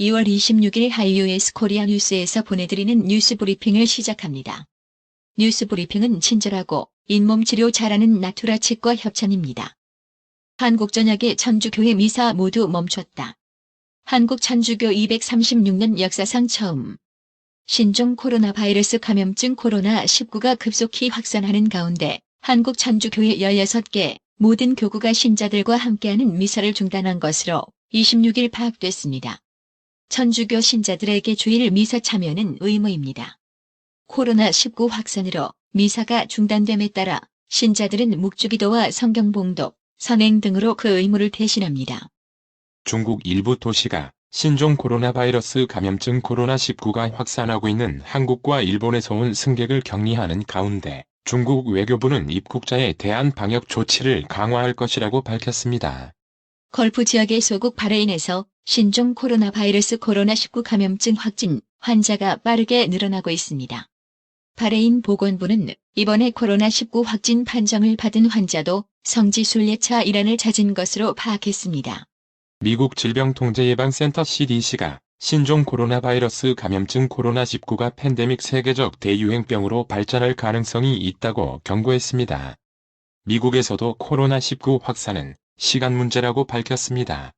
2월 26일 HIUS 코리아 뉴스에서 보내드리는 뉴스 브리핑을 시작합니다. 뉴스 브리핑은 친절하고 잇몸 치료 잘하는 나투라 치과 협찬입니다. 한국 전역의 천주교회 미사 모두 멈췄다. 한국 천주교 236년 역사상 처음. 신종 코로나 바이러스 감염증 코로나19가 급속히 확산하는 가운데 한국 천주교회 16개 모든 교구가 신자들과 함께하는 미사를 중단한 것으로 26일 파악됐습니다. 천주교 신자들에게 주일 미사 참여는 의무입니다. 코로나19 확산으로 미사가 중단됨에 따라 신자들은 묵주기도와 성경봉독, 선행 등으로 그 의무를 대신합니다. 중국 일부 도시가 신종 코로나 바이러스 감염증 코로나19가 확산하고 있는 한국과 일본에서 온 승객을 격리하는 가운데 중국 외교부는 입국자에 대한 방역 조치를 강화할 것이라고 밝혔습니다. 걸프 지역의 소국 바레인에서 신종 코로나 바이러스 코로나19 감염증 확진 환자가 빠르게 늘어나고 있습니다. 바레인 보건부는 이번에 코로나19 확진 판정을 받은 환자도 성지 순례차 이란을 찾은 것으로 파악했습니다. 미국 질병통제예방센터 CDC가 신종 코로나 바이러스 감염증 코로나19가 팬데믹 세계적 대유행병으로 발전할 가능성이 있다고 경고했습니다. 미국에서도 코로나19 확산은 시간 문제라고 밝혔습니다.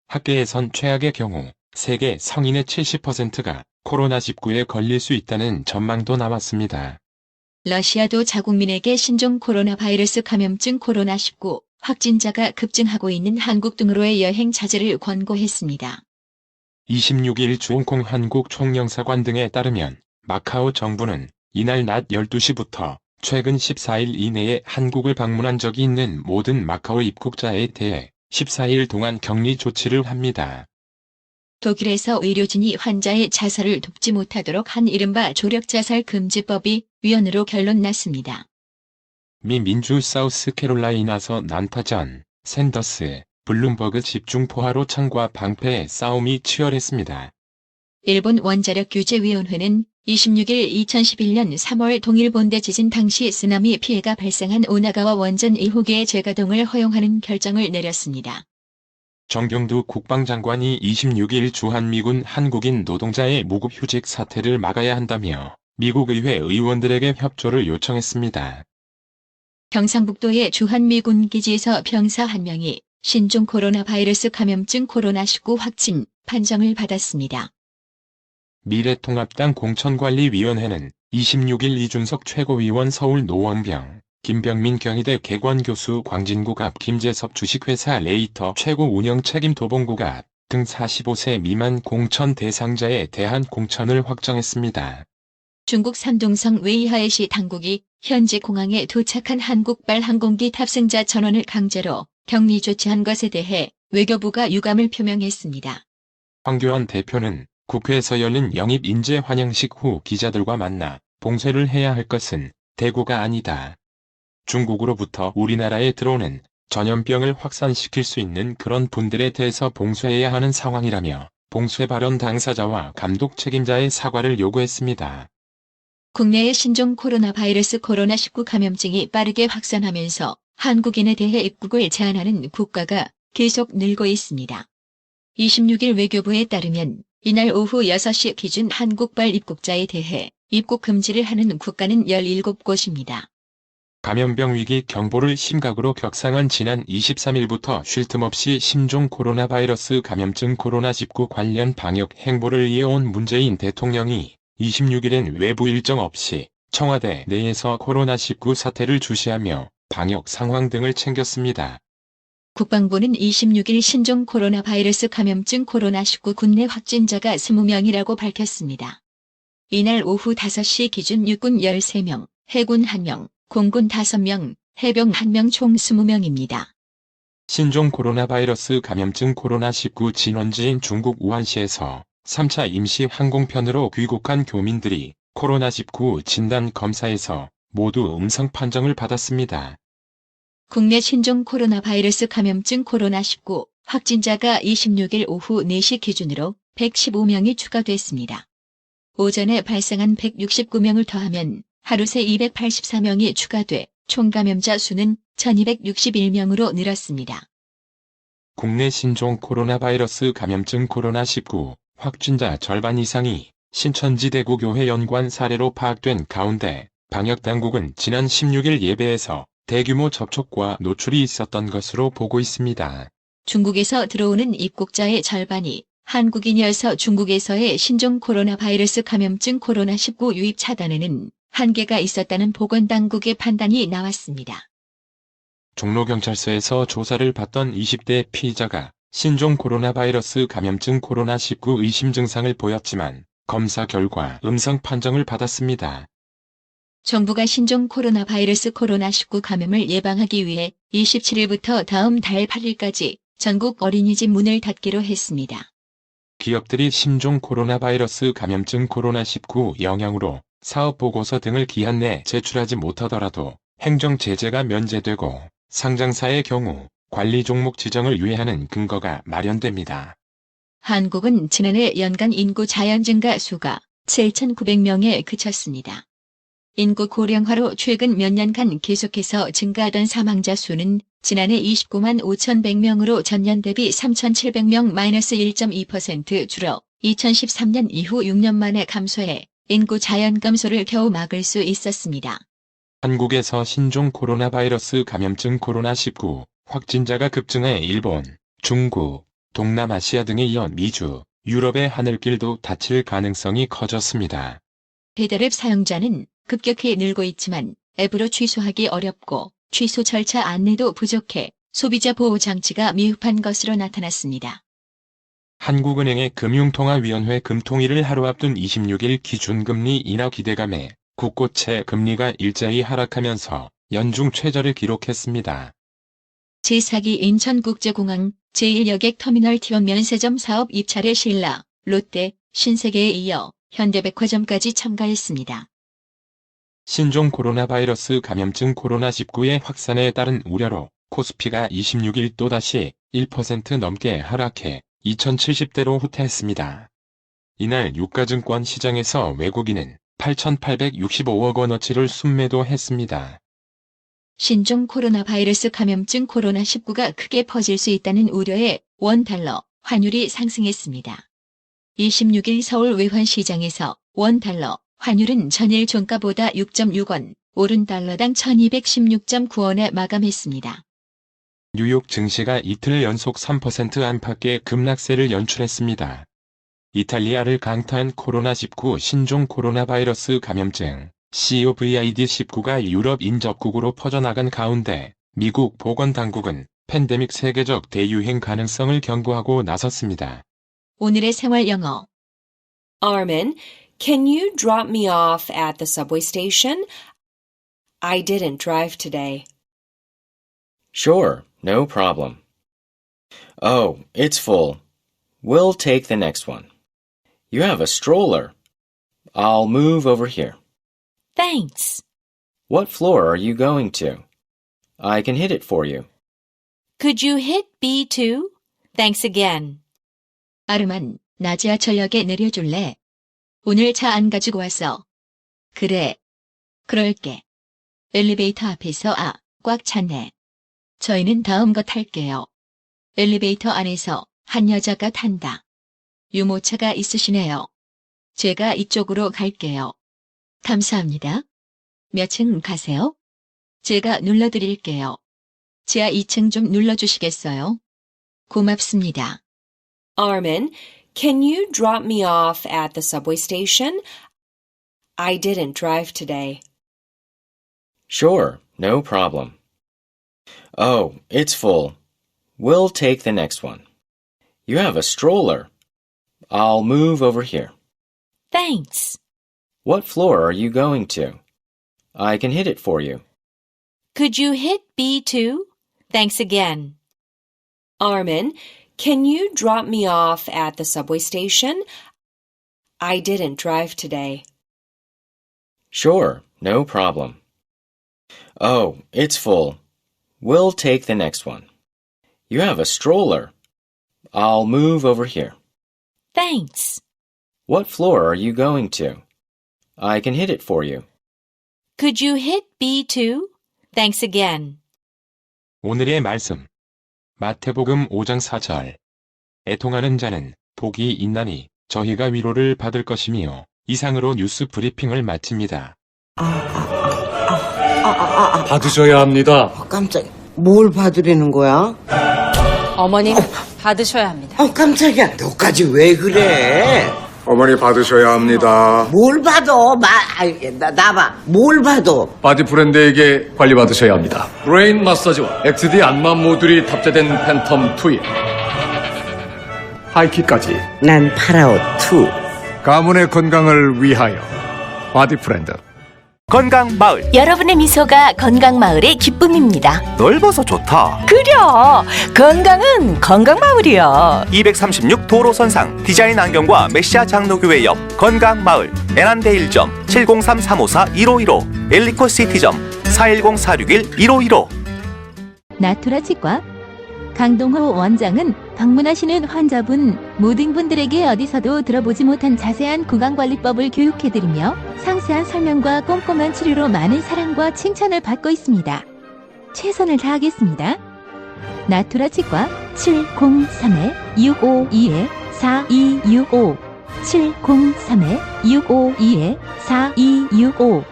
학계에선 최악의 경우 세계 성인의 70%가 코로나19에 걸릴 수 있다는 전망도 나왔습니다. 러시아도 자국민에게 신종 코로나 바이러스 감염증 코로나19 확진자가 급증하고 있는 한국 등으로의 여행 자제를 권고했습니다. 26일 주홍콩 한국 총영사관 등에 따르면 마카오 정부는 이날 낮 12시부터 최근 14일 이내에 한국을 방문한 적이 있는 모든 마카오 입국자에 대해 14일 동안 격리 조치를 합니다. 독일에서 의료진이 환자의 자살을 돕지 못하도록 한 이른바 조력자살 금지법이 위헌으로 결론 났습니다. 미 민주 사우스캐롤라이나서 난타전, 샌더스, 블룸버그 집중 포화로 창과 방패의 싸움이 치열했습니다. 일본 원자력규제위원회는 26일 2011년 3월 동일본대 지진 당시 쓰나미 피해가 발생한 오나가와 원전 1호기의 재가동을 허용하는 결정을 내렸습니다. 정경두 국방장관이 26일 주한미군 한국인 노동자의 무급휴직 사태를 막아야 한다며 미국 의회 의원들에게 협조를 요청했습니다. 경상북도의 주한미군 기지에서 병사 1명이 신종 코로나 바이러스 감염증 코로나19 확진 판정을 받았습니다. 미래통합당 공천관리위원회는 26일 이준석 최고위원 서울 노원병, 김병민 경희대 개관교수 광진구 앞 김재섭 주식회사 레이터 최고 운영 책임 도봉구 앞 등 45세 미만 공천 대상자에 대한 공천을 확정했습니다. 중국 산둥성 웨이하에시 당국이 현지 공항에 도착한 한국발 항공기 탑승자 전원을 강제로 격리 조치한 것에 대해 외교부가 유감을 표명했습니다. 황교안 대표는 국회에서 열린 영입 인재 환영식 후 기자들과 만나 봉쇄를 해야 할 것은 대구가 아니다. 중국으로부터 우리나라에 들어오는 전염병을 확산시킬 수 있는 그런 분들에 대해서 봉쇄해야 하는 상황이라며 봉쇄 발언 당사자와 감독 책임자의 사과를 요구했습니다. 국내의 신종 코로나 바이러스 코로나19 감염증이 빠르게 확산하면서 한국인에 대해 입국을 제한하는 국가가 계속 늘고 있습니다. 26일 외교부에 따르면 이날 오후 6시 기준 한국발 입국자에 대해 입국 금지를 하는 국가는 17곳입니다. 감염병 위기 경보를 심각으로 격상한 지난 23일부터 쉴 틈 없이 신종 코로나 바이러스 감염증 코로나19 관련 방역 행보를 이어온 문재인 대통령이 26일엔 외부 일정 없이 청와대 내에서 코로나19 사태를 주시하며 방역 상황 등을 챙겼습니다. 국방부는 26일 신종 코로나 바이러스 감염증 코로나19 국내 확진자가 20명이라고 밝혔습니다. 이날 오후 5시 기준 육군 13명, 해군 1명, 공군 5명, 해병 1명 총 20명입니다. 신종 코로나 바이러스 감염증 코로나19 진원지인 중국 우한시에서 3차 임시 항공편으로 귀국한 교민들이 코로나19 진단 검사에서 모두 음성 판정을 받았습니다. 국내 신종 코로나 바이러스 감염증 코로나19 확진자가 26일 오후 4시 기준으로 115명이 추가됐습니다. 오전에 발생한 169명을 더하면 하루 새 284명이 추가돼 총 감염자 수는 1261명으로 늘었습니다. 국내 신종 코로나 바이러스 감염증 코로나19 확진자 절반 이상이 신천지 대구교회 연관 사례로 파악된 가운데 방역당국은 지난 16일 예배에서 대규모 접촉과 노출이 있었던 것으로 보고 있습니다. 중국에서 들어오는 입국자의 절반이 한국인이어서 중국에서의 신종 코로나 바이러스 감염증 코로나19 유입 차단에는 한계가 있었다는 보건당국의 판단이 나왔습니다. 종로경찰서에서 조사를 받던 20대 피의자가 신종 코로나 바이러스 감염증 코로나19 의심 증상을 보였지만 검사 결과 음성 판정을 받았습니다. 정부가 신종 코로나 바이러스 코로나19 감염을 예방하기 위해 27일부터 다음 달 8일까지 전국 어린이집 문을 닫기로 했습니다. 기업들이 신종 코로나 바이러스 감염증 코로나19 영향으로 사업 보고서 등을 기한 내 제출하지 못하더라도 행정 제재가 면제되고 상장사의 경우 관리 종목 지정을 유예하는 근거가 마련됩니다. 한국은 지난해 연간 인구 자연 증가 수가 7,900명에 그쳤습니다. 인구 고령화로 최근 몇 년간 계속해서 증가하던 사망자 수는 지난해 29만 5,100명으로 전년 대비 3,700명 -1.2% 줄어 2013년 이후 6년 만에 감소해 인구 자연 감소를 겨우 막을 수 있었습니다. 한국에서 신종 코로나 바이러스 감염증 코로나19 확진자가 급증해 일본, 중국, 동남아시아 등에 이어 미주, 유럽의 하늘길도 닫힐 가능성이 커졌습니다. 배달앱 사용자는 급격히 늘고 있지만 앱으로 취소하기 어렵고 취소 절차 안내도 부족해 소비자 보호 장치가 미흡한 것으로 나타났습니다. 한국은행의 금융통화위원회 금통위를 하루 앞둔 26일 기준금리 인하 기대감에 국고채 금리가 일제히 하락하면서 연중 최저를 기록했습니다. 제4기 인천국제공항 제1여객터미널 T1 면세점 사업 입찰에 신라, 롯데, 신세계에 이어 현대백화점까지 참가했습니다. 신종 코로나 바이러스 감염증 코로나19의 확산에 따른 우려로 코스피가 26일 또다시 1% 넘게 하락해 2070대로 후퇴했습니다. 이날 유가증권 시장에서 외국인은 8,865억 원어치를 순매도했습니다. 신종 코로나 바이러스 감염증 코로나19가 크게 퍼질 수 있다는 우려에 원달러, 환율이 상승했습니다. 26일 서울 외환시장에서 원달러, 환율은 전일 종가보다 6.6원, 오른 달러당 1216.9원에 마감했습니다. 뉴욕 증시가 이틀 연속 3% 안팎의 급락세를 연출했습니다. 이탈리아를 강타한 코로나19 신종 코로나 바이러스 감염증 COVID-19가 유럽 인접국으로 퍼져나간 가운데 미국 보건당국은 팬데믹 세계적 대유행 가능성을 경고하고 나섰습니다. 오늘의 생활 영어. Armin, can you drop me off at the subway station? I didn't drive today. Sure, no problem. Oh, it's full. We'll take the next one. You have a stroller. I'll move over here. Thanks. What floor are you going to? I can hit it for you. Could you hit B2? Thanks again. 아르만, 나 지하철역에 내려줄래? 오늘 차 안 가지고 왔어. 그래. 그럴게. 엘리베이터 앞에서 꽉 찼네. 저희는 다음 거 탈게요. 엘리베이터 안에서 한 여자가 탄다. 유모차가 있으시네요. 제가 이쪽으로 갈게요. 감사합니다. 몇 층 가세요? 제가 눌러드릴게요. 지하 2층 좀 눌러주시겠어요? 고맙습니다. Armin, can you drop me off at the subway station? I didn't drive today. Sure, no problem. Oh, it's full. We'll take the next one. You have a stroller. I'll move over here. Thanks. What floor are you going to? I can hit it for you. Could you hit B2? Thanks again. Armin, can you drop me off at the subway station? I didn't drive today. Sure, no problem. Oh, it's full. We'll take the next one. You have a stroller. I'll move over here. Thanks. What floor are you going to? I can hit it for you. Could you hit B2? Thanks again. 오늘의 말씀. 마태복음 5장 4절. 애통하는 자는 복이 있나니 저희가 위로를 받을 것이며 이상으로 뉴스 브리핑을 마칩니다. 받으셔야 합니다. 깜짝이야. 뭘 받으려는 거야? 어머님, 받으셔야 합니다. 깜짝이야. 너까지 왜 그래? 어머니 받으셔야 합니다. 뭘 받아? 나봐. 뭘 받아? 바디 브랜드에게 관리받으셔야 합니다. 브레인 마사지와 XD 안마 모듈이 탑재된 팬텀 2에 하이킥까지 난 파라오 2. 가문의 건강을 위하여 바디 브랜드. 건강마을. 여러분의 미소가 건강마을의 기쁨입니다. 넓어서 좋다. 그려! 건강은 건강마을이야. 236 도로선상 디자인 안경과 메시아 장로교회 옆 건강마을. 애난데 1점 703-354-1515 엘리코 시티점 410-461-1515. 나투라 치과 강동호 원장은 방문하시는 환자분 모든 분들에게 어디서도 들어보지 못한 자세한 구강관리법을 교육해드리며 상세한 설명과 꼼꼼한 치료로 많은 사랑과 칭찬을 받고 있습니다. 최선을 다하겠습니다. 나투라 치과 703-652-4265 703-652-4265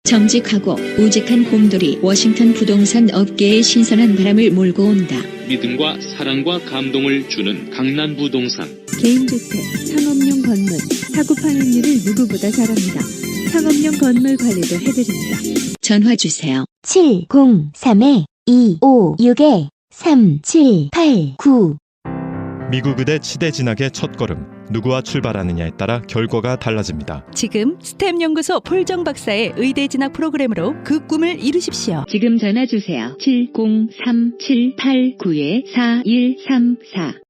정직하고 우직한 곰돌이 워싱턴 부동산 업계에 신선한 바람을 몰고 온다. 믿음과 사랑과 감동을 주는 강남부동산. 개인주택, 상업용 건물, 사고 파행률을 누구보다 잘합니다. 상업용 건물 관리도 해드립니다. 전화 주세요. 703-256-3789 미국 의대 치대 진학의 첫걸음. 누구와 출발하느냐에 따라 결과가 달라집니다. 지금 스템 연구소 폴정 박사의 의대 진학 프로그램으로 그 꿈을 이루십시오. 지금 전화 주세요. 703-789-4134